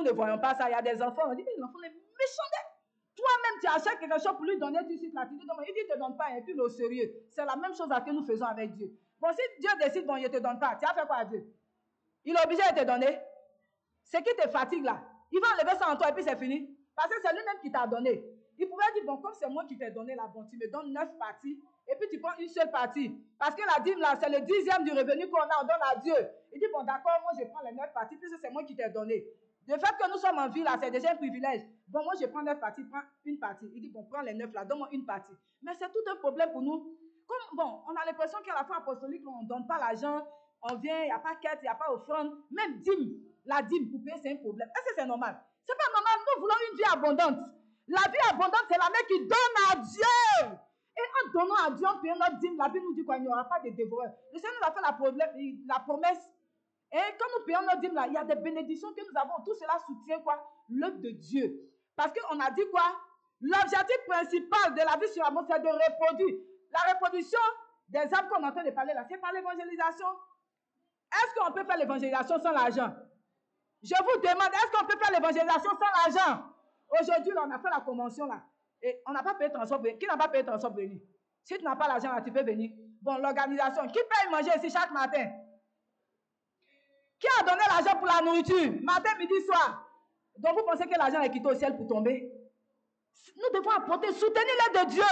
ne voyons pas ça. Il y a des enfants, on dit, mais l'enfant est méchant. Toi-même, tu achètes quelque chose pour lui donner, tu cites la tête. Il dit, il ne te donne pas, et puis le sérieux. C'est la même chose que nous faisons avec Dieu. Bon, si Dieu décide, bon, il ne te donne pas, tu as fait quoi à Dieu? Il est obligé de te donner. Ce qui te fatigue là, il va enlever ça en toi et puis c'est fini. Parce que c'est lui-même qui t'a donné. Il pourrait dire, bon, comme c'est moi qui t'ai donné la bonne, tu me donnes 9 parties et puis tu prends une seule partie. Parce que la dîme là, c'est le 10e du revenu qu'on a, on donne à Dieu. Il dit, bon, d'accord, moi je prends les 9 parties puisque c'est moi qui t'ai donné. Le fait que nous sommes en vie là, c'est déjà un privilège. Bon, moi je prends 9 parties, prends une partie. Il dit, bon, prends les 9 là, donne-moi une partie. Mais c'est tout un problème pour nous. Comme, bon, on a l'impression qu'à la foi apostolique, on ne donne pas l'argent, on vient, il n'y a pas quête, il n'y a pas offrande. Même dîme, la dîme pour payer, c'est un problème. Est-ce que c'est normal? Ce n'est pas normal. Nous voulons une vie abondante. La vie abondante, c'est la main qui donne à Dieu. Et en donnant à Dieu, en payant notre dîme, la Bible nous dit qu'il n'y aura pas de dévoreurs. Le Seigneur nous a fait la promesse. Et quand nous payons notre dîme, là, il y a des bénédictions que nous avons. Tout cela soutient quoi? L'œuvre de Dieu. Parce qu'on a dit quoi? L'objectif principal de la vie sur la terre, c'est de reproduire. La reproduction des âmes qu'on est en train de parler là, c'est par l'évangélisation. Est-ce qu'on peut faire l'évangélisation sans l'argent? Je vous demande, est-ce qu'on peut faire l'évangélisation sans l'argent? Aujourd'hui, on a fait la convention là. Et on n'a pas payé transport. Qui n'a pas payé transport pour venir? Si tu n'as pas l'argent là, tu peux venir. Bon, l'organisation. Qui paye manger ici chaque matin? Qui a donné l'argent pour la nourriture? Matin, midi, soir. Donc vous pensez que l'argent est quitté au ciel pour tomber? Nous devons apporter, soutenir l'œuvre de Dieu.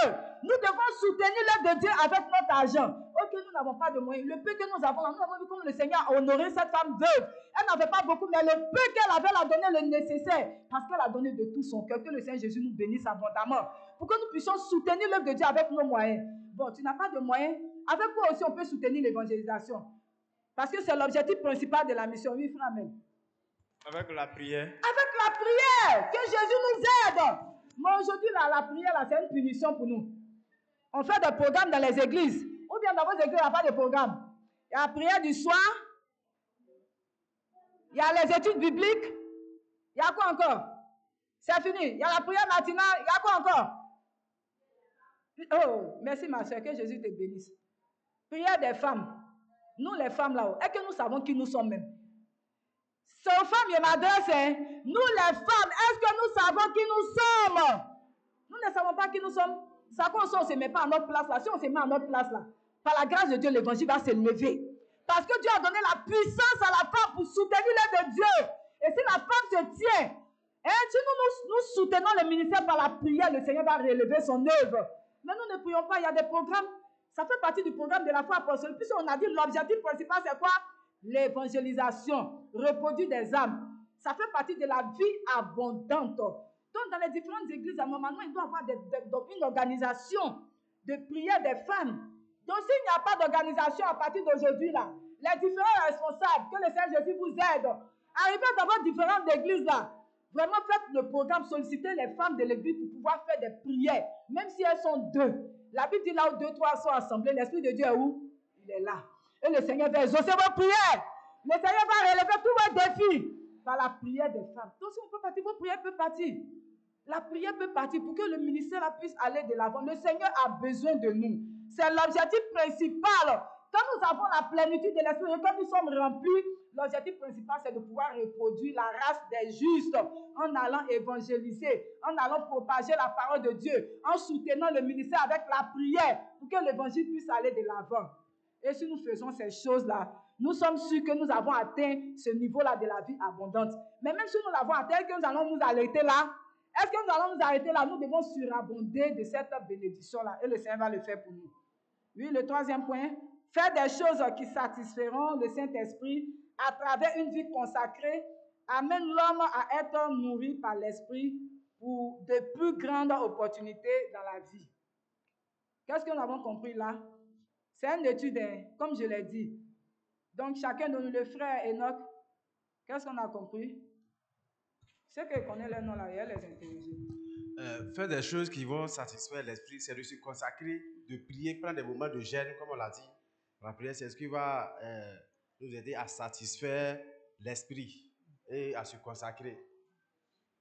Nous devons soutenir l'œuvre de Dieu avec notre argent. Ok, nous n'avons pas de moyens. Le peu que nous avons, nous avons vu comme le Seigneur a honoré cette femme veuve. Elle n'avait pas beaucoup, mais le peu qu'elle avait, elle a donné le nécessaire. Parce qu'elle a donné de tout son cœur. Que le Seigneur Jésus nous bénisse abondamment. Pour que nous puissions soutenir l'œuvre de Dieu avec nos moyens. Bon, tu n'as pas de moyens. Avec quoi aussi on peut soutenir l'évangélisation? Parce que c'est l'objectif principal de la mission. Oui, frère, amen. Avec la prière. Avec la prière. Que Jésus nous aide. Mais aujourd'hui, la prière, là, c'est une punition pour nous. On fait des programmes dans les églises. Ou bien dans vos églises, il n'y a pas de programme. Il y a la prière du soir. Il y a les études bibliques. Il y a quoi encore? C'est fini. Il y a la prière matinale. Il y a quoi encore? Oh, merci ma soeur. Que Jésus te bénisse. Prière des femmes. Nous, les femmes là-haut, est-ce que nous savons qui nous sommes même? C'est aux femmes, je m'adresse. Hein? Nous, les femmes, est-ce que nous savons qui nous sommes? Nous ne savons pas qui nous sommes. Ça, quand on ne se met pas à notre place là, si on se met à notre place là, par la grâce de Dieu, l'évangile va se lever. Parce que Dieu a donné la puissance à la femme pour soutenir l'œuvre de Dieu. Et si la femme se tient, hein, si nous soutenons le ministère par la prière, le Seigneur va relever son œuvre. Mais nous ne prions pas, il y a des programmes. Ça fait partie du programme de la foi apostolique. Puisqu'on a dit l'objectif principal, c'est quoi? L'évangélisation, reproduire des âmes. Ça fait partie de la vie abondante. Donc, dans les différentes églises, normalement, il doit y avoir une organisation de prière des femmes. Donc, s'il n'y a pas d'organisation à partir d'aujourd'hui, là, les différents responsables, que le Seigneur Jésus vous aide, arrivez dans vos différentes églises, là, vraiment faites le programme, sollicitez les femmes de l'église pour pouvoir faire des prières, même si elles sont deux. La Bible dit là où 2, 3 sont assemblés, l'Esprit de Dieu est où? Il est là. Et le Seigneur va exaucer vos prières. Le Seigneur va relever tous vos défis par la prière des femmes. Donc, si on peut partir, vos prières peuvent partir. La prière peut partir pour que le ministère puisse aller de l'avant. Le Seigneur a besoin de nous. C'est l'objectif principal. Quand nous avons la plénitude de l'Esprit et quand nous sommes remplis, l'objectif principal, c'est de pouvoir reproduire la race des justes en allant évangéliser, en allant propager la parole de Dieu, en soutenant le ministère avec la prière pour que l'évangile puisse aller de l'avant. Et si nous faisons ces choses-là, nous sommes sûrs que nous avons atteint ce niveau-là de la vie abondante. Mais même si nous l'avons atteint, est-ce que nous allons nous arrêter là? Est-ce que nous allons nous arrêter là? Nous devons surabonder de cette bénédiction-là. Et le Seigneur va le faire pour nous. Oui, le troisième point. Faire des choses qui satisferont le Saint-Esprit à travers une vie consacrée amène l'homme à être nourri par l'Esprit pour de plus grandes opportunités dans la vie. Qu'est-ce que nous avons compris là? C'est une étude, hein, comme je l'ai dit. Donc, chacun de nous, le frère Enoch, qu'est-ce qu'on a compris? Ceux qui connaissent les noms là, il y a les interroger. Faire des choses qui vont satisfaire l'esprit, c'est de se consacrer, de prier, prendre des moments de jeûne, comme on l'a dit. La prière, c'est ce qui va nous aider à satisfaire l'esprit et à se consacrer.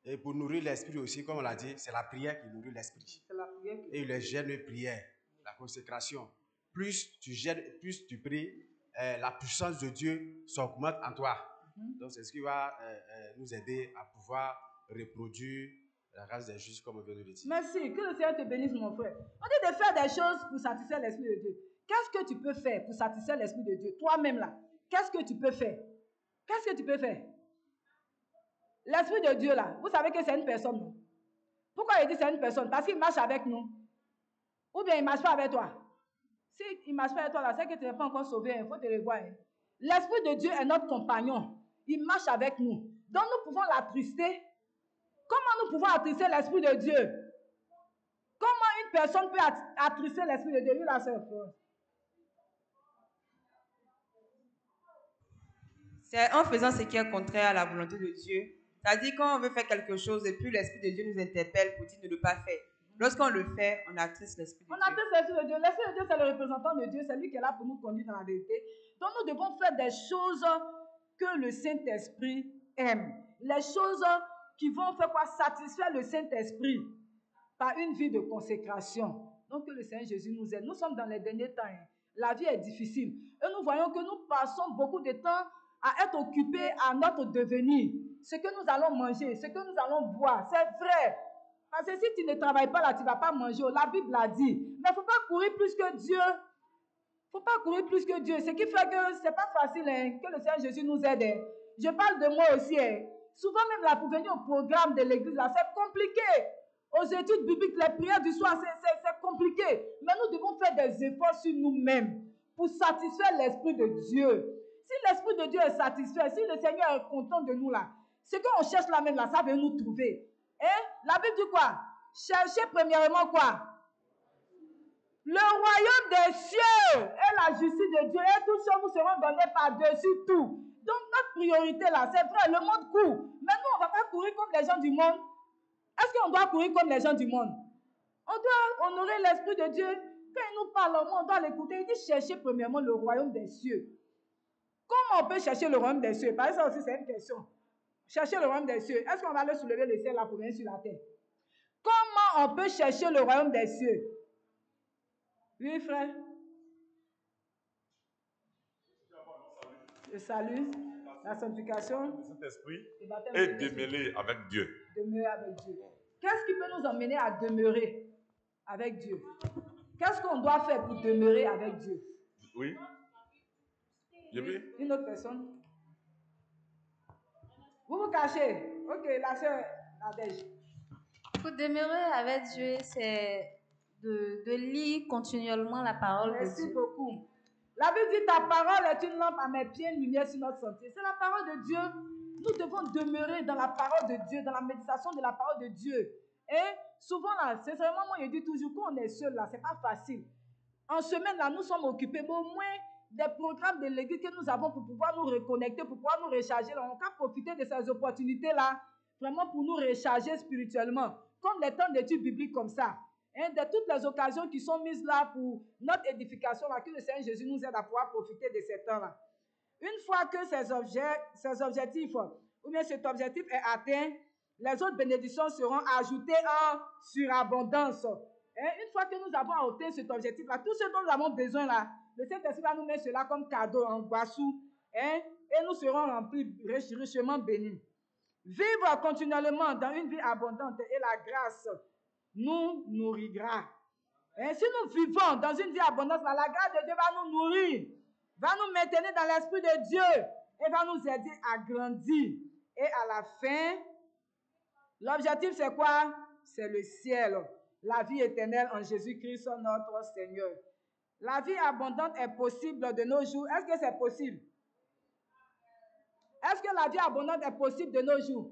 Et pour nourrir l'esprit aussi, comme on l'a dit, c'est la prière qui nourrit l'esprit. C'est la prière qui... Et le jeûne de prière, la consécration. Plus tu jeûnes, plus tu pries, la puissance de Dieu s'augmente en toi. Donc, c'est ce qui va nous aider à pouvoir reproduire la race des justes, comme on vient de le dire. Merci. Que le Seigneur te bénisse, mon frère. On dit de faire des choses pour satisfaire l'Esprit de Dieu. Qu'est-ce que tu peux faire pour satisfaire l'Esprit de Dieu? Toi-même, là. Qu'est-ce que tu peux faire? Qu'est-ce que tu peux faire? L'Esprit de Dieu, là, vous savez que c'est une personne, non? Pourquoi il dit c'est une personne? Parce qu'il marche avec nous. Ou bien il ne marche pas avec toi. S'il ne marche pas avec toi, là, c'est que tu n'es pas encore sauvé. Il faut te le voir. Hein. L'Esprit de Dieu est notre compagnon. Il marche avec nous. Donc nous pouvons l'attrister. Comment nous pouvons attrister l'Esprit de Dieu? Comment une personne peut attrister l'Esprit de Dieu? Oui, la sœur. C'est en faisant ce qui est contraire à la volonté de Dieu. C'est-à-dire quand on veut faire quelque chose et puis l'Esprit de Dieu nous interpelle pour dire de ne pas faire. Lorsqu'on le fait, on attriste l'Esprit de Dieu. On attriste l'Esprit de Dieu. L'Esprit de Dieu, c'est le représentant de Dieu. C'est lui qui est là pour nous conduire dans la vérité. Donc nous devons faire des choses que le Saint-Esprit aime. Les choses qui vont faire quoi? Satisfaire le Saint-Esprit par une vie de consécration. Donc que le Seigneur Jésus nous aide. Nous sommes dans les derniers temps. Hein. La vie est difficile. Et nous voyons que nous passons beaucoup de temps à être occupés à notre devenir. Ce que nous allons manger, ce que nous allons boire, c'est vrai. Parce que si tu ne travailles pas là, tu ne vas pas manger. La Bible l'a dit. Mais il ne faut pas courir plus que Dieu. Il ne faut pas courir plus que Dieu. Ce qui fait que ce n'est pas facile hein, que le Seigneur Jésus nous aide. Hein. Je parle de moi aussi. Hein. Souvent même là, pour venir au programme de l'église, c'est compliqué. Aux études bibliques, les prières du soir, c'est compliqué. Mais nous devons faire des efforts sur nous-mêmes pour satisfaire l'Esprit de Dieu. Si l'Esprit de Dieu est satisfait, si le Seigneur est content de nous là, ce qu'on cherche là même là, ça va nous trouver. Et la Bible dit quoi? Cherchez premièrement quoi? Le royaume des cieux et la justice de Dieu. Et tout ça vous seront donnés par-dessus tout. Donc notre priorité là, c'est vrai, le monde court. Mais nous, on ne va pas courir comme les gens du monde. Est-ce qu'on doit courir comme les gens du monde? On doit honorer l'Esprit de Dieu. Quand il nous parle, on doit l'écouter. Il dit cherchez premièrement le royaume des cieux. Comment on peut chercher le royaume des cieux? Parce que ça aussi, c'est une question. Chercher le royaume des cieux. Est-ce qu'on va aller soulever le ciel là pour venir sur la terre? Comment on peut chercher le royaume des cieux? Oui, frère. Le salut, la sanctification, le Saint-Esprit le baptême et de l'Esprit. demeurer avec Dieu. Demeurer avec Dieu. Qu'est-ce qui peut nous emmener à demeurer avec Dieu? Qu'est-ce qu'on doit faire pour demeurer avec Dieu? Oui. Une autre personne? Vous vous cachez. Ok, la sœur Nadège. Pour demeurer avec Dieu, c'est de lire continuellement la parole de Dieu. Merci beaucoup. La Bible dit ta parole est une lampe à mes pieds, une lumière sur notre sentier. C'est la parole de Dieu. Nous devons demeurer dans la parole de Dieu, dans la méditation de la parole de Dieu. Et souvent là, c'est vraiment moi je dis toujours quand on est seul là, c'est pas facile. En semaine là, nous sommes occupés, mais au moins des programmes de l'église que nous avons pour pouvoir nous reconnecter, pour pouvoir nous recharger. Là, on peut profiter de ces opportunités là, vraiment pour nous recharger spirituellement, comme les temps d'études bibliques comme ça. Hein, de toutes les occasions qui sont mises là pour notre édification, là, que le Seigneur Jésus nous aide à pouvoir profiter de ces temps-là. Une fois que ces objectifs, ou bien cet objectif est atteint, les autres bénédictions seront ajoutées en surabondance. Hein, une fois que nous avons atteint cet objectif-là, tout ce dont nous avons besoin là, le Saint-Esprit va nous mettre cela comme cadeau en boissou, hein, et nous serons remplis, richement bénis. Vivre continuellement dans une vie abondante et la grâce nous nourrira. Et si nous vivons dans une vie abondante, la grâce de Dieu va nous nourrir, va nous maintenir dans l'Esprit de Dieu et va nous aider à grandir. Et à la fin, l'objectif c'est quoi? C'est le ciel, la vie éternelle en Jésus-Christ notre Seigneur. La vie abondante est possible de nos jours. Est-ce que c'est possible? Est-ce que la vie abondante est possible de nos jours?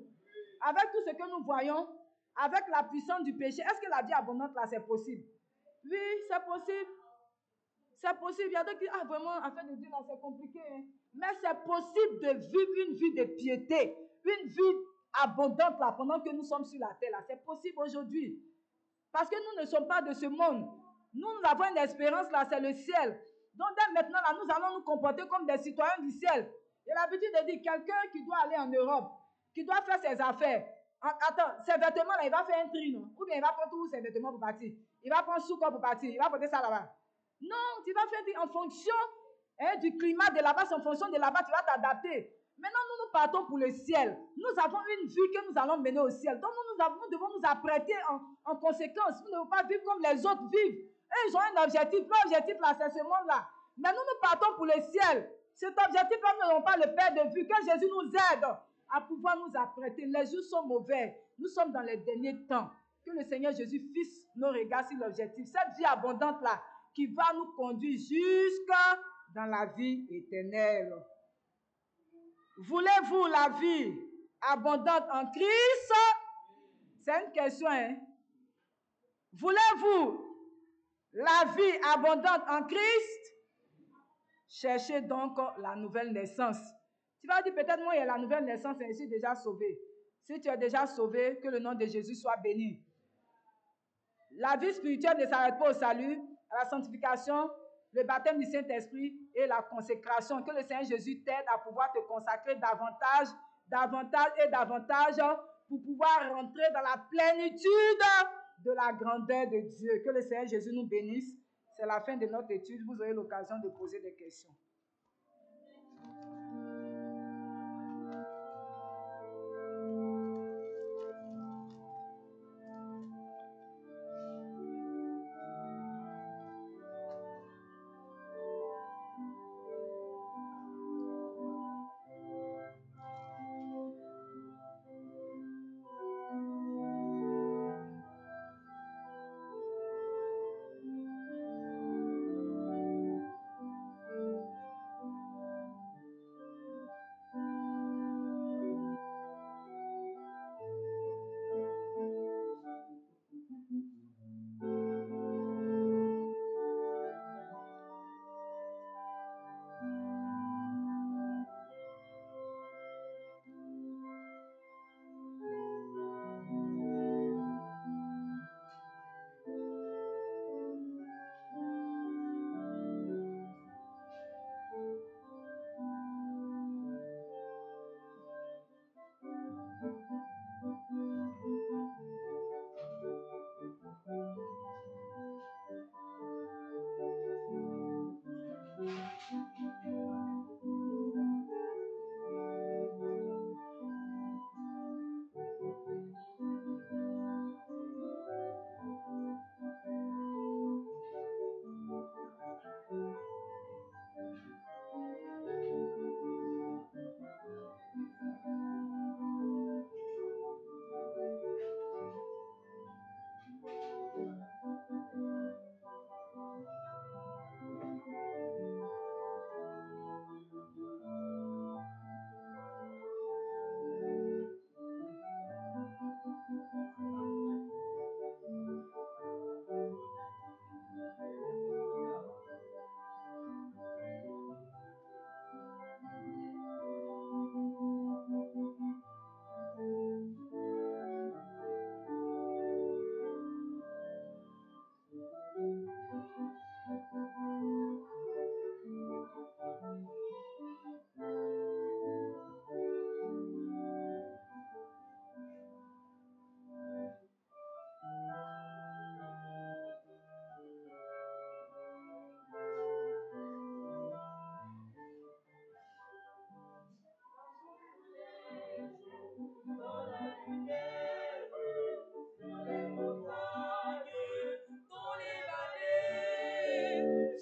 Avec tout ce que nous voyons, avec la puissance du péché, est-ce que la vie abondante là c'est possible? Oui, c'est possible. C'est possible. Il y a d'autres qui disent, ah vraiment, afin de Dieu là c'est compliqué. Hein? Mais c'est possible de vivre une vie de piété, une vie abondante là pendant que nous sommes sur la terre là. C'est possible aujourd'hui. Parce que nous ne sommes pas de ce monde. Nous avons une espérance là, c'est le ciel. Donc dès maintenant là, nous allons nous comporter comme des citoyens du ciel. J'ai l'habitude de dire, quelqu'un qui doit aller en Europe, qui doit faire ses affaires, attends, ses vêtements là, il va faire un tri, non? Ou bien il va prendre tous ses vêtements pour partir. Il va prendre sous corps pour partir. Il va porter ça là-bas. Non, tu vas faire en fonction du climat de là-bas, en fonction de là-bas, tu vas t'adapter. Maintenant, nous partons pour le ciel. Nous avons une vie que nous allons mener au ciel. Donc nous devons nous apprêter en conséquence. Nous ne devons pas vivre comme les autres vivent. Eux, ils ont un objectif. Leur objectif, là, c'est ce monde-là. Mais nous partons pour le ciel. Cet objectif-là, nous n'avons pas le perdre de vue. Que Jésus nous aide à pouvoir nous apprêter. Les jours sont mauvais. Nous sommes dans les derniers temps. Que le Seigneur Jésus fixe nos regards sur l'objectif. Cette vie abondante-là qui va nous conduire jusqu'à dans la vie éternelle. Voulez-vous la vie abondante en Christ? C'est une question, hein? Voulez-vous la vie abondante en Christ? Cherchez donc la nouvelle naissance. Tu vas dire peut-être moi, il y a la nouvelle naissance et je suis déjà sauvé. Si tu es déjà sauvé, que le nom de Jésus soit béni. La vie spirituelle ne s'arrête pas au salut, à la sanctification, le baptême du Saint-Esprit et la consécration. Que le Seigneur Jésus t'aide à pouvoir te consacrer davantage pour pouvoir rentrer dans la plénitude de la grandeur de Dieu. Que le Seigneur Jésus nous bénisse. C'est la fin de notre étude. Vous aurez l'occasion de poser des questions.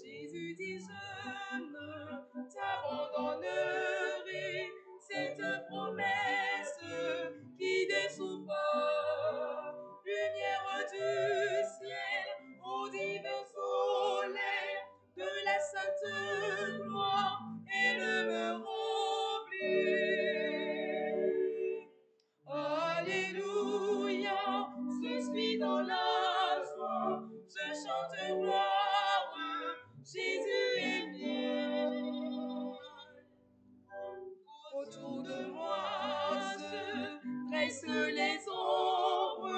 Jésus dit je ne t'abandonnerai, cette promesse qui dessous pas, lumière du ciel, au divin soleil, de la sainte gloire, elle me remplit. Alléluia, je suis dans la joie, je chante gloire, Jésus est bien. Autour de moi se dressent les ombres,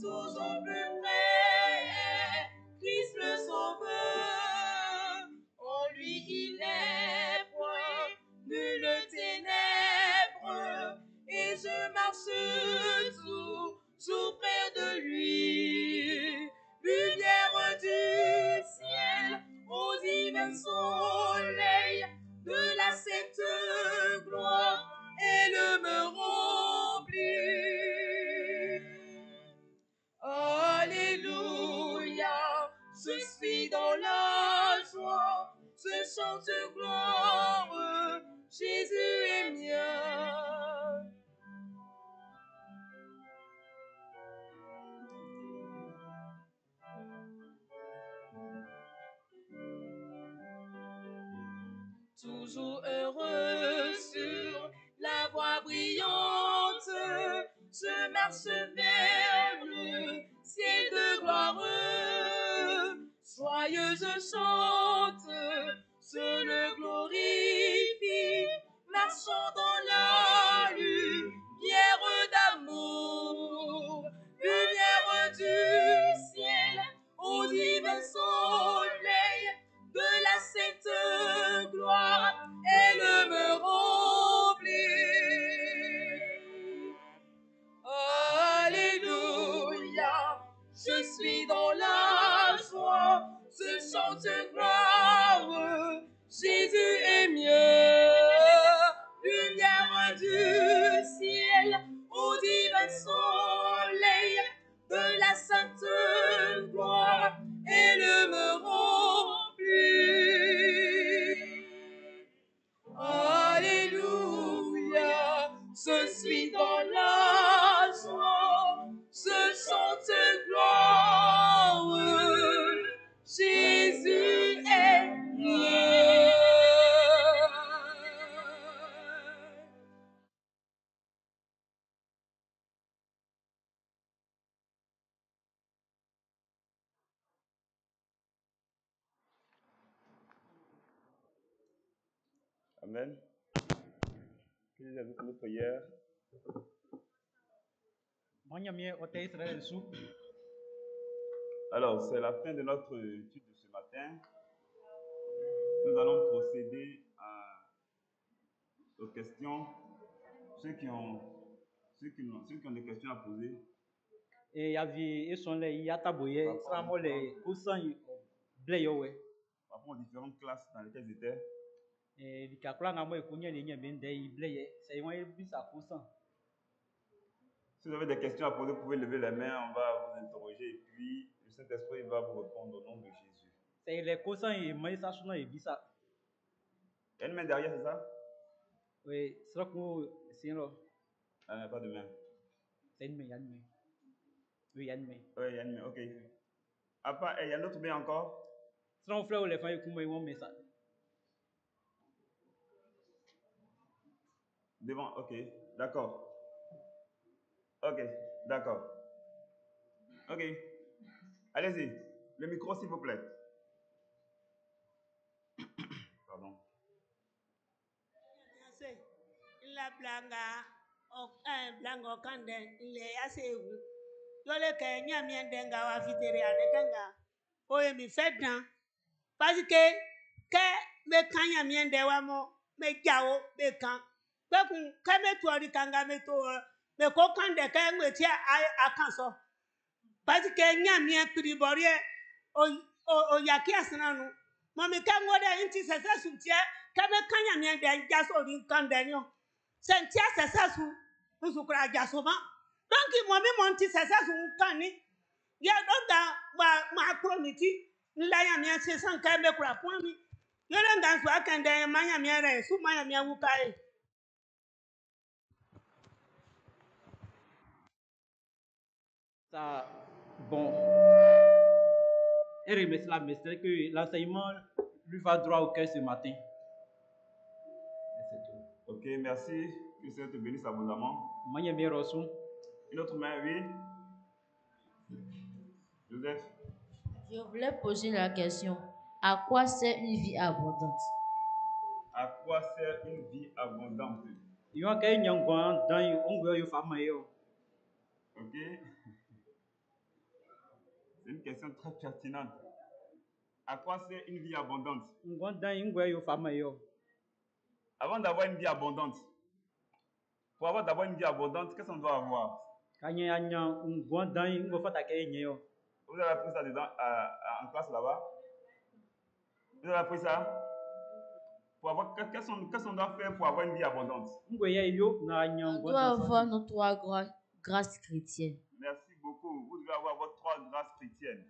toujours plus près, Christ le Sauveur. En lui il n'est point nulle ténèbre, et je marche toujours près de lui. toujours heureux sur la voie brillante. Je marche vers le ciel de gloire. Joyeux je chante, je le glorifie, marchant dans la lumière d'amour, lumière du ciel, au divin soleil de la sainte gloire, elle me remplit. Alléluia, je suis dans la joie, je chante gloire, Jésus est mieux, lumière du ciel, au divin soleil de la sainte gloire, elle me remplit. Alléluia, je suis dans la joie, je chante gloire, Jésus est mieux. Amen. Priez avec nos prières. Alors, c'est la fin de notre étude de ce matin. Nous allons procéder aux questions. Ceux qui ont des questions à poser. Par rapport aux différentes classes dans lesquelles ils étaient. Si vous avez des questions à poser, vous pouvez lever les mains, on va vous interroger et puis le Saint-Esprit va vous répondre au nom de Jésus. Il y a une main derrière, c'est ça? Oui, Pas de main. c'est une main, il y a une main. Oui, il y a une main. Oui, il y a une main, ok. Il y a d'autres mains encore? Devant, ok, d'accord. Ok, d'accord. Ok, allez-y. Le micro, s'il vous plaît. Pardon. La blanga blango kande le yasewu yole ke nyamien denga wa fitere ane kanga oye mi fedna parce que me kanya mien de wa mo me jawo me kan pe kun ke me tuori kanga me to me ko kande ke ngwe ti akanso parce que nyamien priborie o yaki asnanu mo mi ka ngode inti sese sutie ke me kanya mien de jaso rin kande nyo sentia sese su usukura jasoma donc mo mi monti sese su kani ya donda ma promiti nla ya mi ase san ka me kura fun mi yore ngan su akande manya mi re su manya mi wukai Ça, bon, elle remercie la maîtresse que l'enseignement lui va droit au cœur ce matin. Et c'est tout. Ok, merci. Que le Seigneur te bénisse abondamment. Une autre main, oui. Joseph. Je voulais poser la question. À quoi sert une vie abondante? À quoi sert une vie abondante? Ok. C'est une question très pertinente. À quoi sert une vie abondante? Avant d'avoir une vie abondante, pour avoir d'abord une vie abondante, qu'est-ce qu'on doit avoir? Vous avez appris ça dedans, en classe là-bas? Vous avez appris ça? Qu'est-ce qu'on doit faire pour avoir une vie abondante? On doit avoir nos 3 grâces chrétiennes. Merci beaucoup. Vous devez avoir vos 3 grâces chrétiennes.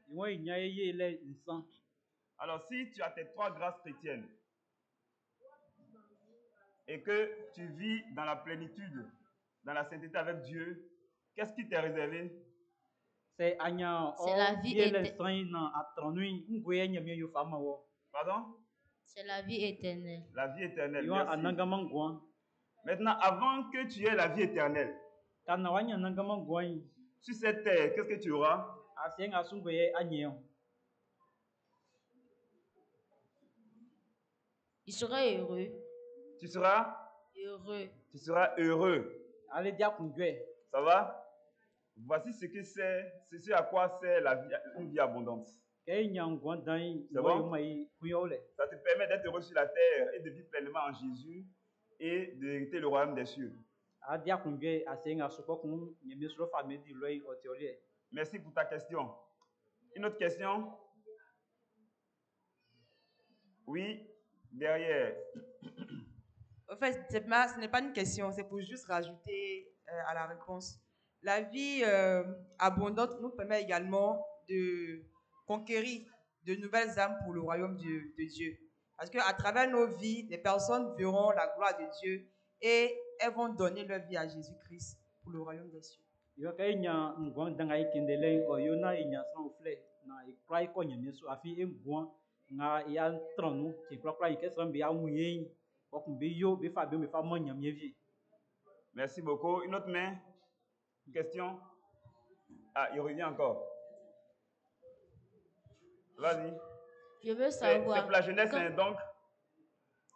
Alors, si tu as tes 3 grâces chrétiennes et que tu vis dans la plénitude, dans la sainteté avec Dieu, qu'est-ce qui t'est réservé? C'est la vie éternelle. Pardon? C'est la vie éternelle. La vie éternelle. Yo Merci. anangama ngwan. Maintenant, avant que tu aies la vie éternelle, Kana wanya anangama ngwan. sur cette terre, qu'est-ce que tu auras? Asenga sungwe anyeo. Il sera heureux. Tu seras? Heureux. Tu seras heureux. Allez dia kungwe. Ça va? Voici ce que c'est, ce à quoi c'est la vie, une vie abondante. Kay nyangwan dai. C'est bon? Mai kuyole. Ça te permet d'être heureux sur la terre et de vivre pleinement en Jésus et d'hériter le royaume des cieux. Adia kungwe asenga supokun nyemesro famedi loi otiole. Merci pour ta question. Une autre question? Oui, derrière. En fait, ce n'est pas une question, c'est pour juste rajouter à la réponse. La vie abondante nous permet également de conquérir de nouvelles âmes pour le royaume de Dieu. Parce qu'à travers nos vies, les personnes verront la gloire de Dieu et elles vont donner leur vie à Jésus-Christ pour le royaume des cieux. Yo kay nya ngwan danga ikendele o yona inya san ofle na ikrai ko nyemeso afi engwan nga ya tronu ki kra ikesran be awuyen ko kun be yo be fa be me fa mo nyamye vie. Merci beaucoup. Une autre main? Une question? Ah, il revient encore. Vas-y. Je veux C'est savoir. pour la jeunesse, hein, donc.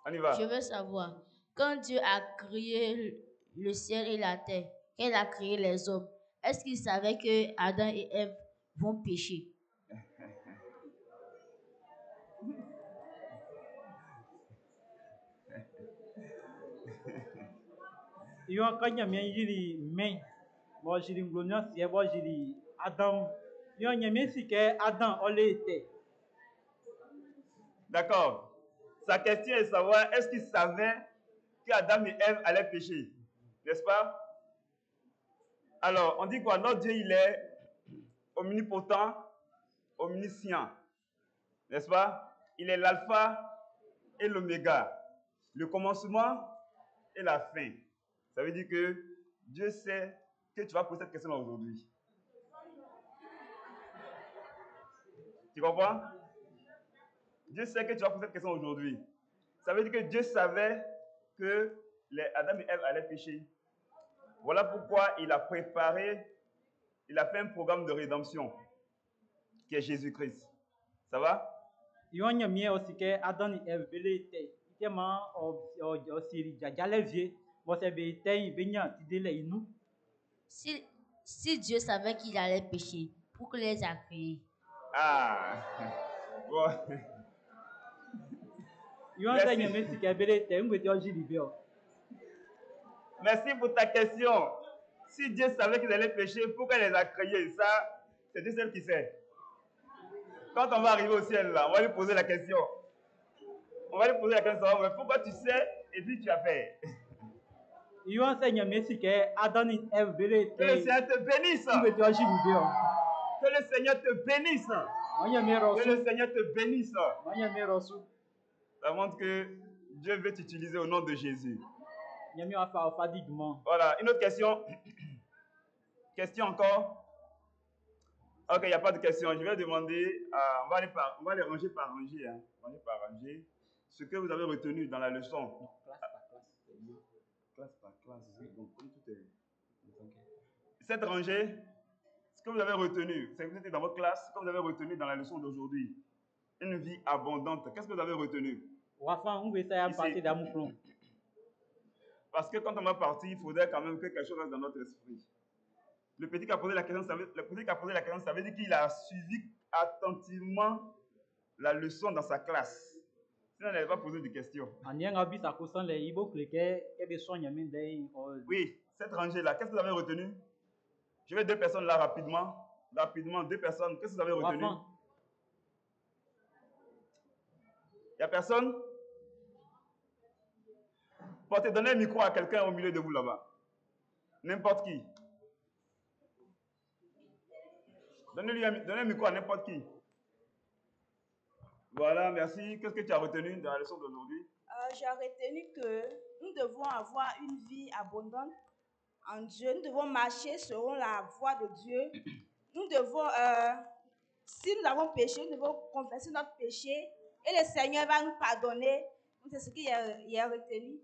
On y va. Je veux savoir. Quand Dieu a créé le ciel et la terre, quand il a créé les hommes, est-ce qu'il savait que Adam et Ève vont pécher? Yo kanya men yiri men bo jiri nglonya si e bo jiri Adam yo nyame si ke Adam ole ete. D'accord. Sa question est de savoir, est-ce qu'il savait qu'Adam et Ève allaient pécher? N'est-ce pas? Alors, on dit quoi? Notre Dieu, il est omnipotent, omniscient. N'est-ce pas? Il est l'alpha et l'oméga. Le commencement et la fin. Ça veut dire que Dieu sait que tu vas poser cette question aujourd'hui. Tu comprends? Dieu sait que tu vas poser cette question aujourd'hui. Ça veut dire que Dieu savait que Adam et Ève allaient pécher. Voilà pourquoi il a préparé, il a fait un programme de rédemption qui est Jésus-Christ. Ça va? Yo nyame o si ke Adam et Ève bele ete. Itema o siri jajale vie bo se be ete be nya tidele inu. Si Dieu savait qu'il allait pécher, pourquoi il les a créés? Ah. Bon. Yo anta nyame si ke bele ete ngwe o jiri be o. Merci pour ta question. Si Dieu savait qu'ils allaient pécher, pourquoi il les a créés? Ça, c'est Dieu seul qui sait. Quand on va arriver au ciel, là, on va lui poser la question. On va lui poser la question, mais pourquoi tu sais et puis tu as fait? Yo anta nyame si ke Adam et Ève bele ete. Que le Seigneur te bénisse. Ngwe o jiri be o. Que le Seigneur te bénisse. Que le Seigneur te bénisse. Ça montre que Dieu veut t'utiliser au nom de Jésus. Voilà, une autre question. Question encore? Ok, il n'y a pas de question. Je vais demander, on va les ranger par ranger. Hein. Ce que vous avez retenu dans la leçon. Non, classe par classe. Donc, tout est... Cette rangée, ce que vous avez retenu, c'est que vous étiez dans votre classe, ce que vous avez retenu dans la leçon d'aujourd'hui. Une vie abondante. Qu'est-ce que vous avez retenu? Ici. Parce que quand on va partir, il faudrait quand même que quelque chose reste dans notre esprit. Le petit qui a posé la question, ça veut dire qu'il a suivi attentivement la leçon dans sa classe. Sinon, il n'avait pas posé de questions. Oui, cette rangée-là, qu'est-ce que vous avez retenu? Je vais deux personnes là rapidement. Rapidement, deux personnes. Qu'est-ce que vous avez retenu? Il n'y a personne? Portez, donnez un micro à quelqu'un au milieu de vous là-bas. N'importe qui. Donnez un micro à n'importe qui. Voilà, merci. Qu'est-ce que tu as retenu dans la leçon d'aujourd'hui? J'ai retenu que nous devons avoir une vie abondante en Dieu. Nous devons marcher selon la voie de Dieu. Nous devons, si nous avons péché, nous devons confesser notre péché et le Seigneur va nous pardonner. Donc, c'est ce qu'il a retenu.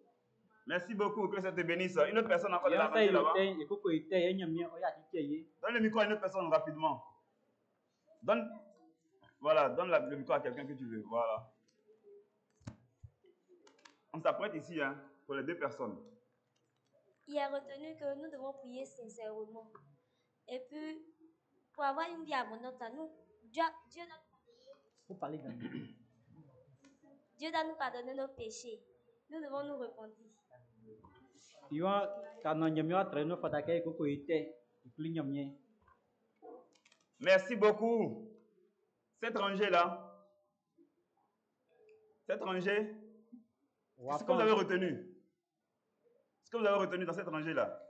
Merci beaucoup, que ça te bénisse. Une autre personne encore de la Yonsa rangée là-bas. yote ekoko ite enyamie oya titeye. Donne le micro à une autre personne rapidement. Donne le micro à quelqu'un que tu veux. Voilà. On s'apprête ici hein, pour les deux personnes. Il a retenu que nous devons prier sincèrement. Et puis, pour avoir une vie abondante, Dieu Faut parler d'un. Dieu doit nous pardonner nos péchés. Nous devons nous repentir. Yon kana nyamie atreno fatake ekoko ite ikuli nyamie. Merci beaucoup. Cette rangée-là. Cette rangée. Qu'est-ce que vous avez retenu? Ce que vous avez retenu dans cette rangée-là.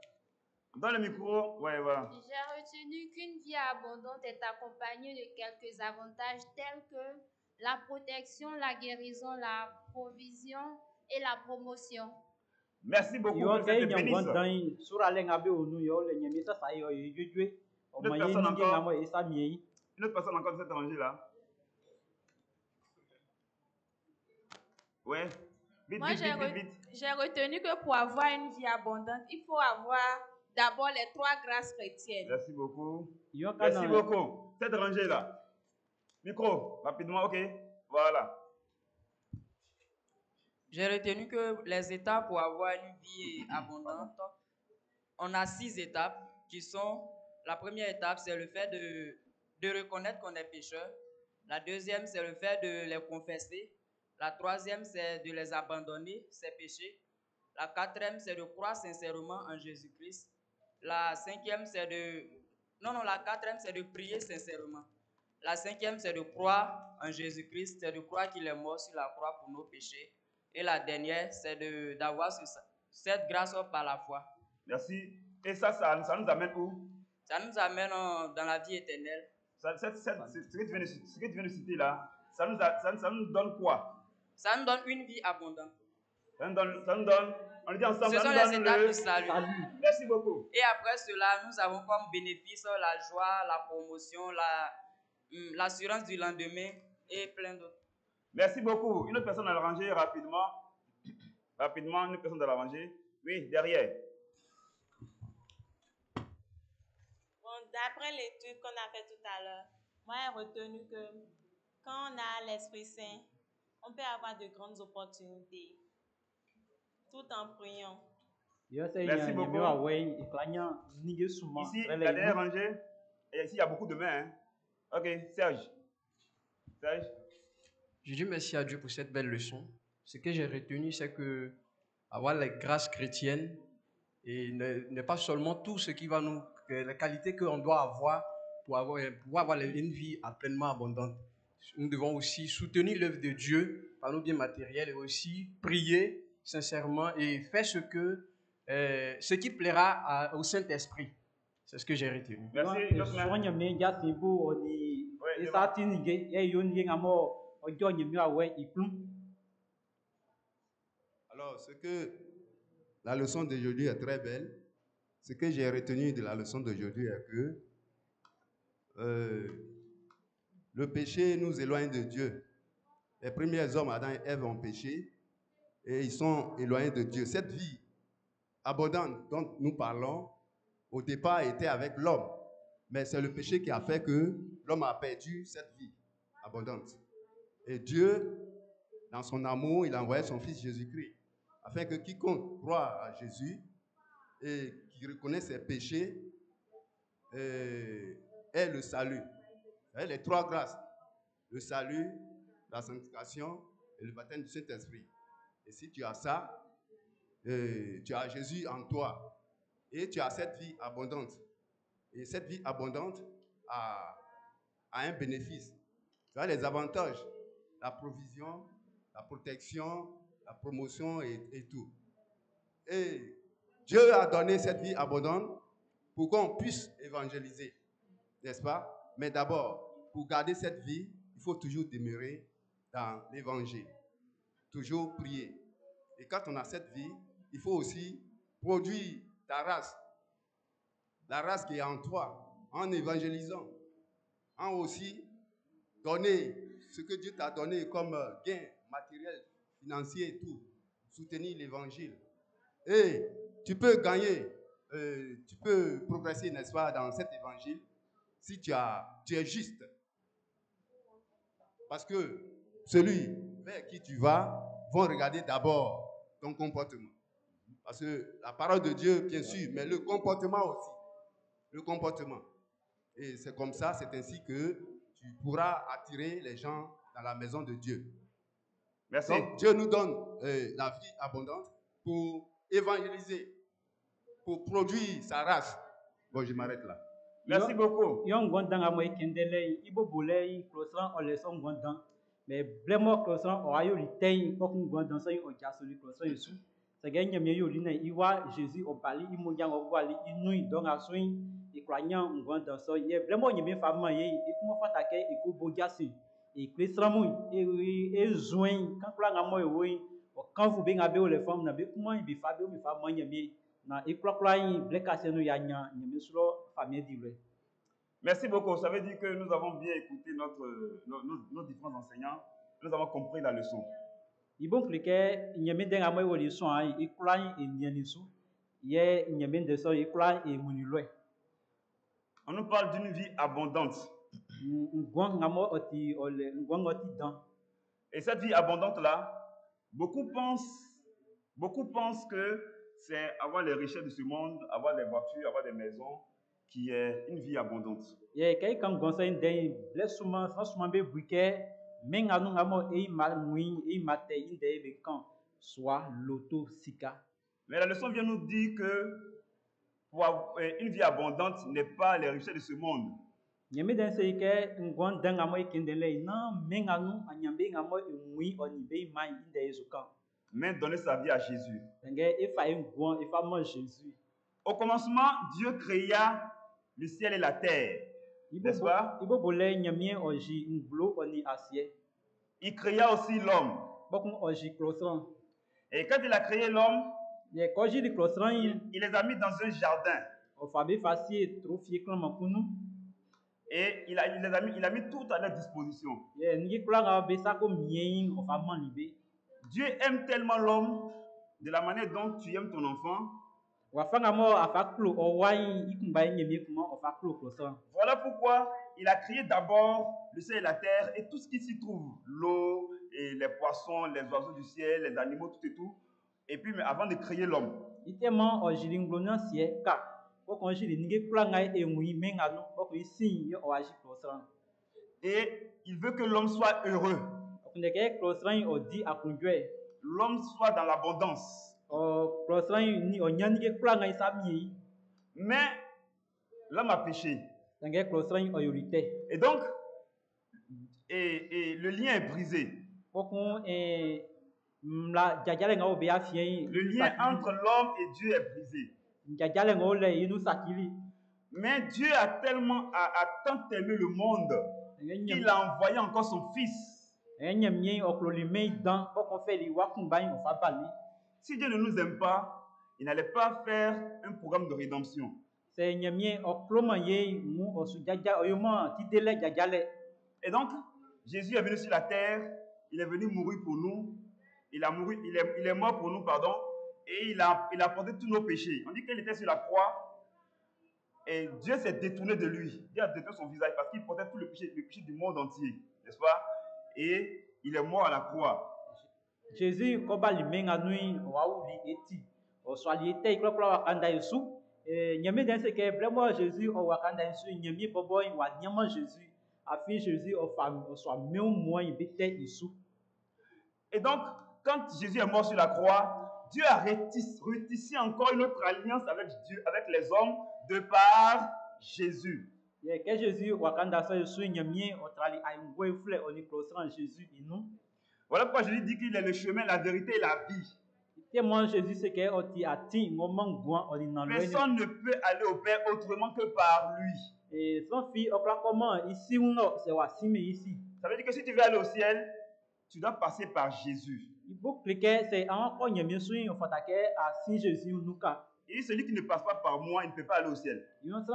Dans le micro, ouais, voilà. J'ai retenu qu'une vie abondante est accompagnée de quelques avantages tels que la protection, la guérison, la provision et la promotion. Merci beaucoup. Yon Que Dieu kay te bénisse. nyamgon dan sura lenga be onu yo le nyamie sa sa yo yejwe. O Une autre maye personne ninge encore. ngamo esa miei. Une autre personne encore de cette rangée-là. Ouais. Vite, Moi, vite, vite, vite, vite. j'ai retenu que pour avoir une vie abondante, il faut avoir d'abord les 3 grâces chrétiennes. Merci beaucoup. Yon Merci kana beaucoup. Cette rangée-là. Micro, rapidement, ok. Voilà. J'ai retenu que les étapes pour avoir une vie abondante, on a 6 étapes qui sont, la première étape, c'est le fait de reconnaître qu'on est pécheur. La deuxième, c'est le fait de les confesser. La troisième, c'est de les abandonner, ces péchés. La quatrième, c'est de croire sincèrement en Jésus-Christ. La cinquième, c'est la quatrième, c'est de prier sincèrement. La cinquième, c'est de croire en Jésus-Christ, c'est de croire qu'il est mort sur la croix pour nos péchés. Et la dernière, c'est d'avoir cette grâce par la foi. Merci. Et ça nous amène où? Ça nous amène dans la vie éternelle. Ce que tu viens de citer là, ça nous donne quoi? Ça nous donne une vie abondante. Ça nous donne, on le dit ensemble, Ce ça sont nous les donne étapes le du salut. Merci beaucoup. Et après cela, nous avons comme bénéfice la joie, la promotion, l'assurance du lendemain et plein d'autres. Merci beaucoup. Une autre personne à la rangée, rapidement. Rapidement, une autre personne à la rangée. Oui, derrière. Bon, d'après l'étude qu'on a faite tout à l'heure, moi j'ai retenu que quand on a l'Esprit Saint, on peut avoir de grandes opportunités tout en priant. Merci beaucoup. Ici, la dernière rangée, et ici il y a beaucoup de mains. Hein. Ok, Serge. Serge. Je dis merci à Dieu pour cette belle leçon. Ce que j'ai retenu, c'est que avoir les grâces chrétiennes et n'est pas seulement tout ce qui va nous, les qualités qu'on doit avoir pour avoir une vie pleinement abondante. Nous devons aussi soutenir l'œuvre de Dieu par nos biens matériels et aussi prier sincèrement et faire ce qui plaira au Saint-Esprit. C'est ce que j'ai retenu. Merci. Alors, la leçon d'aujourd'hui est très belle. Ce que j'ai retenu de la leçon d'aujourd'hui est que le péché nous éloigne de Dieu. Les premiers hommes, Adam et Ève, ont péché et ils sont éloignés de Dieu. Cette vie abondante dont nous parlons, au départ, était avec l'homme. Mais c'est le péché qui a fait que l'homme a perdu cette vie abondante. Et Dieu, dans son amour, il a envoyé son Fils Jésus-Christ, afin que quiconque croit à Jésus et qui reconnaît ses péchés ait le salut. Les 3 grâces, le salut, la sanctification et le baptême du Saint-Esprit. Et si tu as ça, tu as Jésus en toi et tu as cette vie abondante. Et cette vie abondante a un bénéfice. Tu as les avantages, la provision, la protection, la promotion et tout. Et Dieu a donné cette vie abondante pour qu'on puisse évangéliser, n'est-ce pas? Mais d'abord, pour garder cette vie, il faut toujours demeurer dans l'évangile, toujours prier. Et quand on a cette vie, il faut aussi produire ta race, la race qui est en toi, en évangélisant, en aussi donner ce que Dieu t'a donné comme gain matériel, financier et tout, soutenir l'évangile. Et tu peux gagner, tu peux progresser, n'est-ce pas, dans cet évangile si tu es juste. Parce que celui vers qui tu vas vont regarder d'abord ton comportement. Parce que la parole de Dieu, bien sûr, mais le comportement aussi. Le comportement. Et c'est comme ça, c'est ainsi que tu pourras attirer les gens dans la maison de Dieu. Merci. Donc, Dieu nous donne la vie abondante pour évangéliser, pour produire sa race. Bon, je m'arrête là. Merci beaucoup. Mais vraiment, on a eu le temps pour qu'on dans ça, on a celui qui est c'est que nous avons eu Jésus au palais, il m'a au palais, il nous donne à soin, et croyant on dans ça. Il est vraiment une femme, et comment faire attaquer et qu'on bogasse et que les tramouilles et joint quand on a moi quand vous bien avez les femmes, n'avez comment il fait fabio, il fait moins bien. Na et croyant blessé nous y a n'y sur famille d'ivre. Merci beaucoup. Ça veut dire que nous avons bien écouté nos différents enseignants. Nous avons compris la leçon. On nous parle d'une vie abondante. Et cette vie abondante-là, beaucoup pensent que c'est avoir les richesses de ce monde, avoir des voitures, avoir des maisons, qui est une vie abondante. Mais la leçon vient nous dire que pour avoir une vie abondante n'est pas les richesses de ce monde. Mais donner sa vie à Jésus. Au commencement, Dieu créa le ciel et la terre. N'est-ce pas? Il créa aussi l'homme. Et quand il a créé l'homme, il les a mis dans un jardin. Et il a mis tout à leur disposition. Dieu aime tellement l'homme de la manière dont tu aimes ton enfant. Voilà pourquoi il a créé d'abord le ciel et la terre et tout ce qui s'y trouve, l'eau, et les poissons, les oiseaux du ciel, les animaux, tout et tout. Et puis, mais avant de créer l'homme. Et il veut que l'homme soit heureux. L'homme soit dans l'abondance. Mais l'homme a péché. Et donc, le lien est brisé. Le lien entre l'homme et Dieu est brisé. Mais Dieu a tant aimé le monde qu'il a envoyé encore son Fils. Si Dieu ne nous aime pas, il n'allait pas faire un programme de rédemption. Et donc, Jésus est venu sur la terre, il est venu mourir pour nous, il est mort pour nous, pardon, et il a porté tous nos péchés. On dit qu'il était sur la croix, et Dieu s'est détourné de lui. Dieu a détourné son visage parce qu'il portait tout le péché du monde entier, n'est-ce pas? Et il est mort à la croix. Jésus, et donc, quand Jésus est mort sur la croix, Dieu a rétissé encore une autre alliance avec Dieu, avec les hommes, de par Jésus. Voilà pourquoi Jésus dit qu'il est le chemin, la vérité et la vie. Personne ne peut aller au Père autrement que par lui. Ça veut dire que si tu veux aller au ciel, tu dois passer par Jésus. Et celui qui ne passe pas par moi, il ne peut pas aller au ciel. Donc,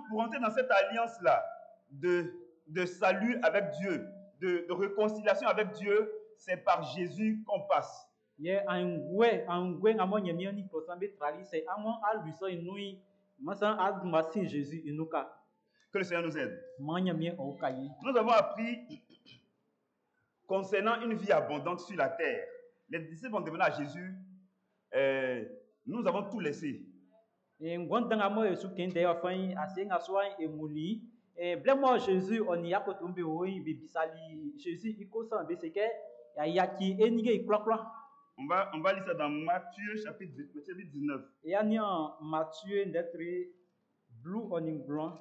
pour entrer dans cette alliance-là, de de salut avec Dieu, de réconciliation avec Dieu, c'est par Jésus qu'on passe. Ye angwe ngamo nyamia ni prosambe trali se amo aluso inui masa admasi Jésus inuka. Que le Seigneur nous aide. Manyamia okayi. Nous avons appris concernant une vie abondante sur la terre. Les disciples ont demandé à Jésus, nous avons tout laissé. Ngwandanga mo Yesu kende afan asenga soin emuli blemo Jésus oni yakotumbe oyi bibisali Jésus ikosa beseke ya yaki enige iklakla. On va lire ça dans Matthieu chapitre 19. Et en Matthieu d'être blue en blanc.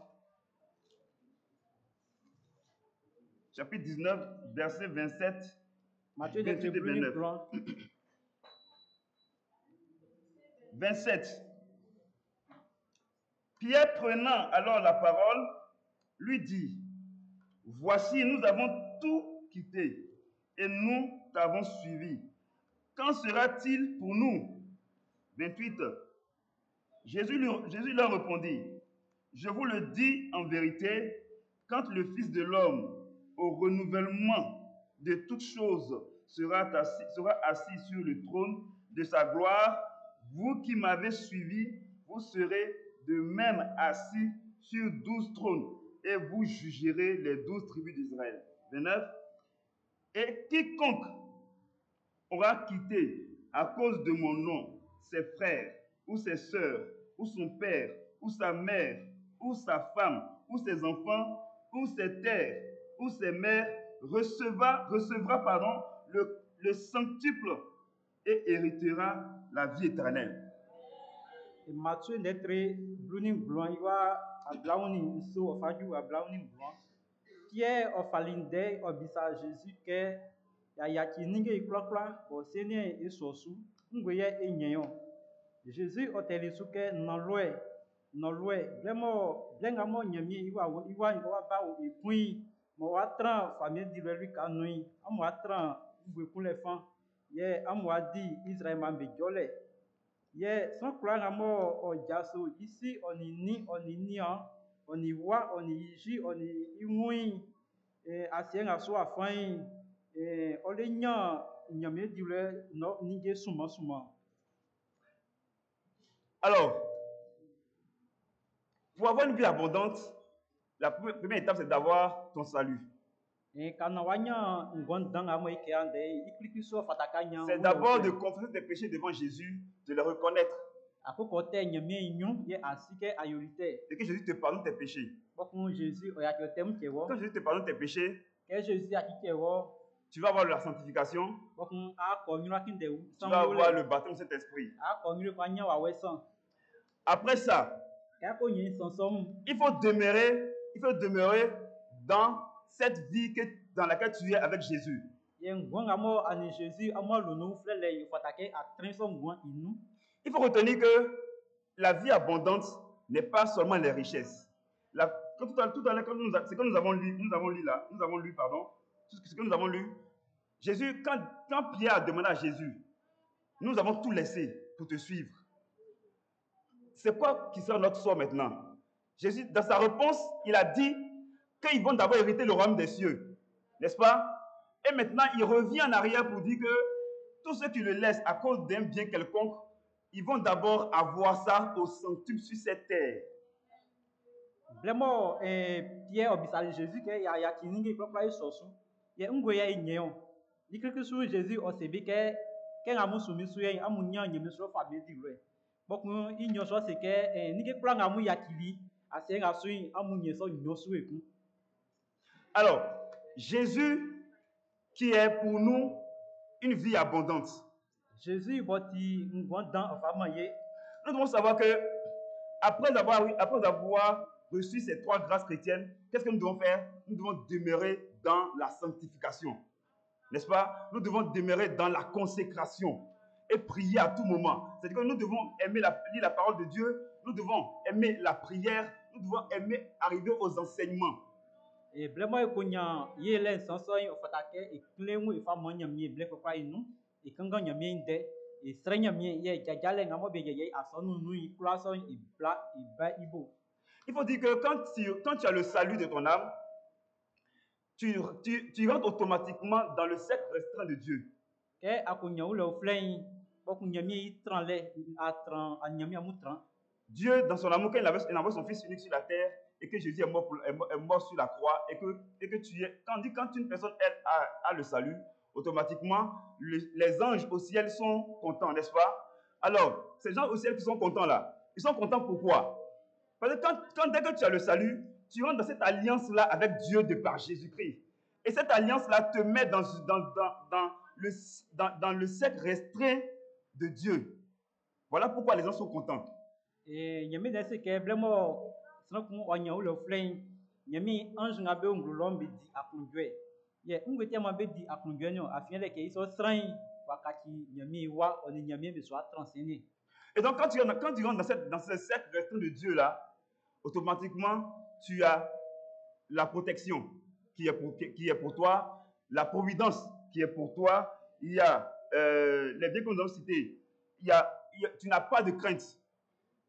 Chapitre 19, verset 27. Matthieu d'être bleu en blanc. 27. Pierre prenant alors la parole, lui dit, voici, nous avons tout quitté et nous t'avons suivi. Qu'en sera-t-il pour nous? 28. Jésus leur répondit, je vous le dis en vérité, quand le Fils de l'homme, au renouvellement de toutes choses, sera assis sur le trône de sa gloire, vous qui m'avez suivi, vous serez de même assis sur 12 trônes, et vous jugerez les 12 tribus d'Israël. 29. Et quiconque aura quitté à cause de mon nom ses frères, ou ses sœurs, ou son père, ou sa mère, ou sa femme, ou ses enfants, ou ses terres, ou ses mères, recevra le centuple et héritera la vie éternelle. Et Matthieu d'être bleu blanc, il va à blauni so ofaju à blauni blanc. Pierre ofalinde obisa Jésus que ya yaki ninge iklokla o sene esosu ngoye enyeyon. Jésus oteli suke nolwe vraiment blengamo nyami iwa ba o ipui mo watran famille di lui kanui amo watran ngwe kunle fan ye amo adi Israël mambe jole ye sans croire amo o jaso ici on ni on y wa on y ji on y imui asien aso afan ole nya nyami di le no ninge suma. Alors, pour avoir une vie abondante, la première étape, c'est d'avoir ton salut. C'est d'abord de confesser tes péchés devant Jésus, de les reconnaître. Et que Jésus te pardonne tes péchés. Quand Jésus te pardonne tes péchés, tu vas avoir la sanctification, tu vas avoir le baptême de cet esprit. Après ça, il faut demeurer dans cette vie dans laquelle tu es avec Jésus. Il faut retenir que la vie abondante n'est pas seulement les richesses. Tout à l'heure, ce que nous avons lu, Jésus, quand Pierre a demandé à Jésus, nous avons tout laissé pour te suivre. C'est quoi qui sera notre sort maintenant? Jésus, dans sa réponse, il a dit qu'ils vont d'abord hériter le royaume des cieux. N'est-ce pas? Et maintenant, il revient en arrière pour dire que tous ceux qui le laissent à cause d'un bien quelconque, ils vont d'abord avoir ça au centuple sur cette terre. Vraiment, Pierre obisali Jésus que ya kiningi propre sosu. Ye ngoya inyeon. Dikeke sur Jésus o sebi que ngamu sumi suye amunya nyemiso famille diwe. Bokun inyo so se que nige kula ngamu yakili asenga sui amunye so nyosu eku. Alors, Jésus qui est pour nous une vie abondante. Jésus boti ngwandan ofamaye. Nous devons savoir que après avoir reçu ces trois grâces chrétiennes, qu'est-ce que nous devons faire? Nous devons demeurer dans la sanctification. N'est-ce pas? Nous devons demeurer dans la consécration et prier à tout moment. C'est-à-dire que nous devons aimer lire la parole de Dieu, nous devons aimer la prière, nous devons aimer arriver aux enseignements. Et vraiment, il y a des sensations qui sont et clému et femmes qui sont blé pour nous et quand on y a mis des et straigne mis il y a jalé ngamo be yé à son nous il croissant il plat il bas il beau. Il faut dire que quand tu as le salut de ton âme, tu rentres automatiquement dans le cercle restreint de Dieu. Ke akunya ule uflei bokunya mi itran le atran anyami amutran. Dieu, dans son amour, quand il envoie son Fils unique sur la terre et que Jésus est mort sur la croix et que tu es... Quand une personne a le salut, automatiquement, les anges au ciel sont contents, n'est-ce pas? Alors, ces gens au ciel qui sont contents là, ils sont contents pourquoi? Parce que dès que tu as le salut, tu rentres dans cette alliance-là avec Dieu de par Jésus-Christ. Et cette alliance-là te met dans le cercle restreint de Dieu. Voilà pourquoi les gens sont contents. Et nyami dese ke blemo snokun onya ule uflei nyami ange ngabe ngulombe di akunjwe. Ye ngwete ma be di akunjwe nyo afiele ke iso srain wakati nyami wa oni nyami be so transcender. Et donc, quand tu rentres dans ce cercle restreint de Dieu là, automatiquement, tu as la protection qui est pour toi, la providence qui est pour toi, il y a les biens que nous avons cités, tu n'as pas de crainte.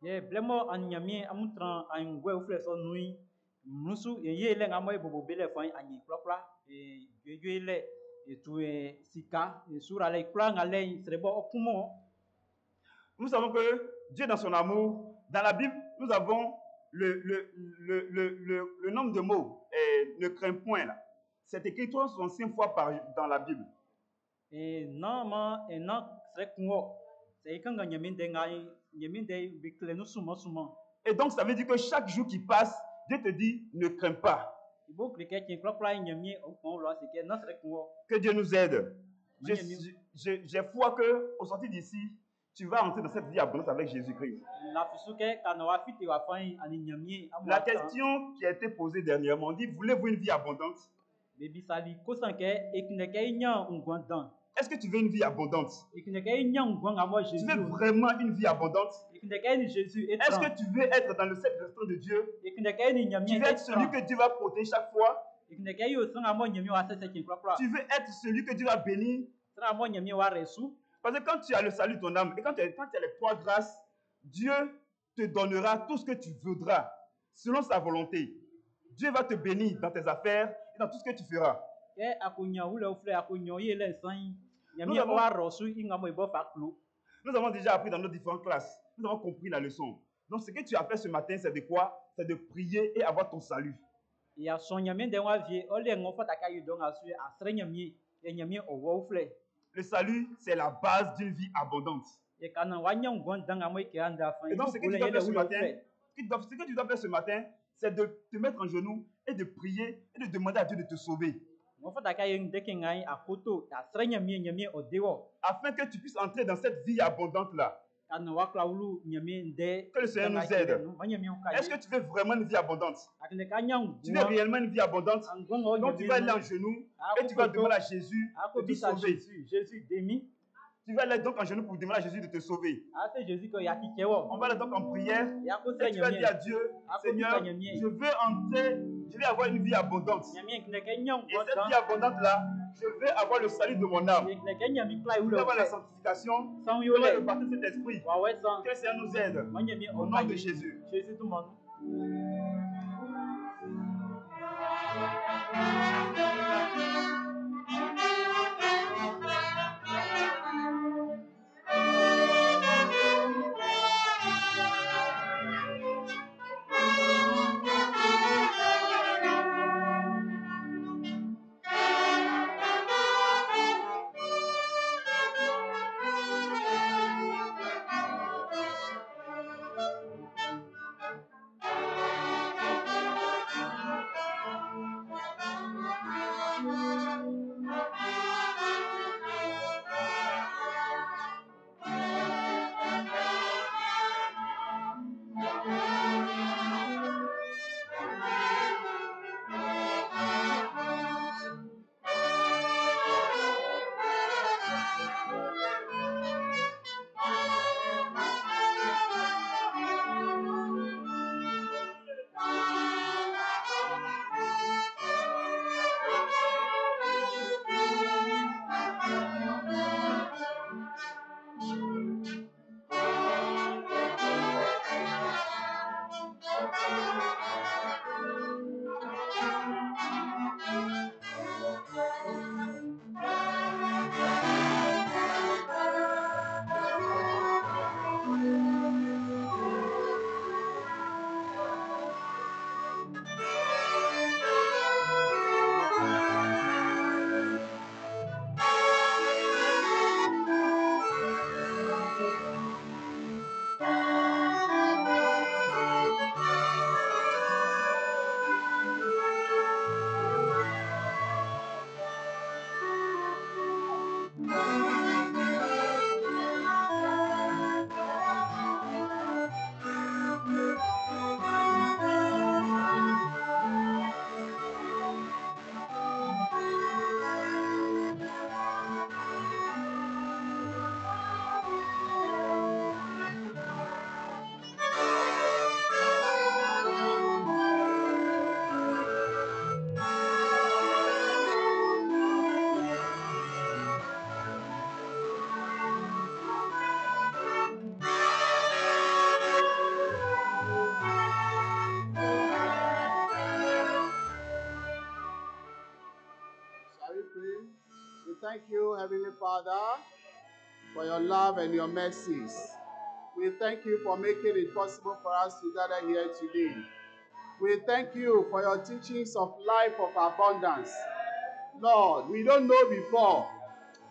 Ye blemo anyami amutran angwe ufle so nui musu ye le ngamo bobo bele fa anyi klokla e le et tu sika et sura le kla ngale srebo okumo. Nous savons que Dieu dans son amour, dans la Bible, nous avons le nombre de mots ne craint point là. C'est écrit 365 fois dans la Bible. Et non c'est kungo. C'est quand nyami dengai et donc, ça veut dire que chaque jour qui passe, Dieu te dit, ne crains pas. Que Dieu nous aide. J'ai foi qu'au sortir d'ici, tu vas entrer dans cette vie abondante avec Jésus-Christ. La question qui a été posée dernièrement, on dit, voulez-vous une vie abondante? Est-ce que tu veux une vie abondante? Tu veux vraiment une vie abondante? Est-ce que tu veux être dans le cercle restreint de Dieu? Tu veux être celui que Dieu va protéger chaque fois? Tu veux être celui que Dieu va bénir? Parce que quand tu as le salut de ton âme et quand tu as les trois grâces, Dieu te donnera tout ce que tu voudras selon sa volonté. Dieu va te bénir dans tes affaires et dans tout ce que tu feras. Nous avons déjà appris dans nos différentes classes. Nous avons compris la leçon. Donc, ce que tu as fait ce matin, c'est de quoi? C'est de prier et avoir ton salut. Le salut, c'est la base d'une vie abondante. Et donc, ce que tu dois faire ce matin, c'est de te mettre en genoux et de prier et de demander à Dieu de te sauver. Afin que tu puisses entrer dans cette vie abondante-là. Que le Seigneur nous aide. Est-ce que tu veux vraiment une vie abondante? Tu veux réellement une vie abondante? Donc tu vas aller en genoux et tu vas demander à Jésus de te sauver. Tu vas aller donc en genoux pour demander à Jésus de te sauver. On va aller donc en prière et tu vas dire à Dieu, Seigneur, je veux avoir une vie abondante. Et cette vie abondante-là, je veux avoir le salut de mon âme. Je veux avoir la sanctification, je veux avoir le baptême de cet esprit. Que le Seigneur nous aide. Au nom de Jésus. thank you, Heavenly Father, for your love and your mercies. We thank you for making it possible for us to gather here today. We thank you for your teachings of life of abundance. Lord, we don't know before,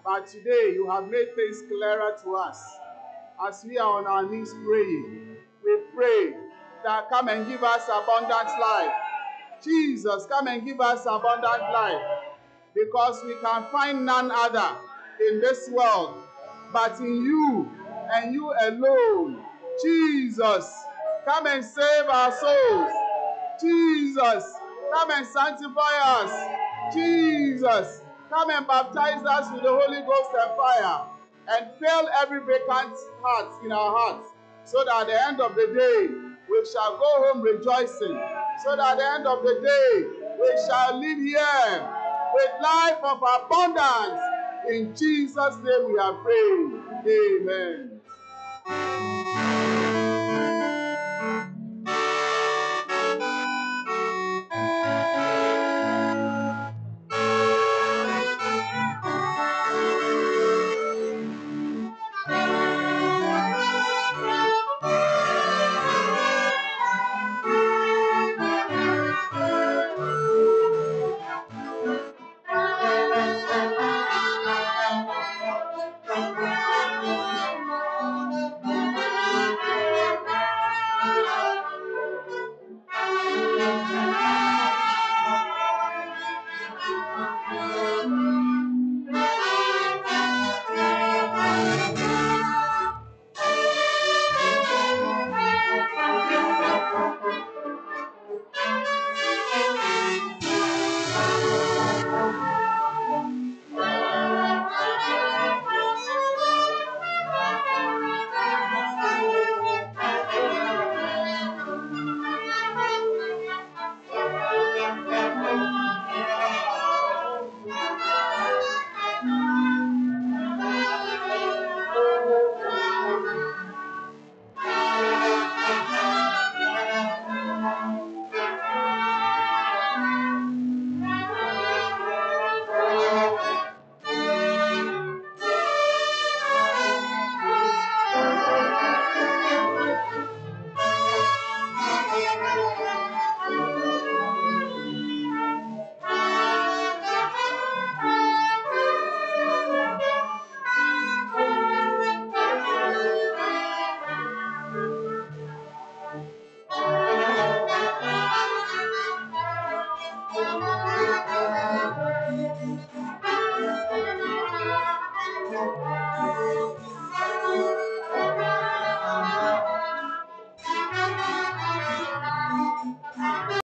but today you have made things clearer to us. As we are on our knees praying, we pray that come and give us abundant life. Jesus, come and give us abundant life, because we can find none other in this world but in you and you alone. Jesus, come and save our souls. Jesus, come and sanctify us. Jesus, come and baptize us with the Holy Ghost and fire, and fill every vacant heart in our hearts, so that at the end of the day, we shall go home rejoicing. So that at the end of the day, we shall live here with life of abundance. In Jesus' name we are praying. Amen.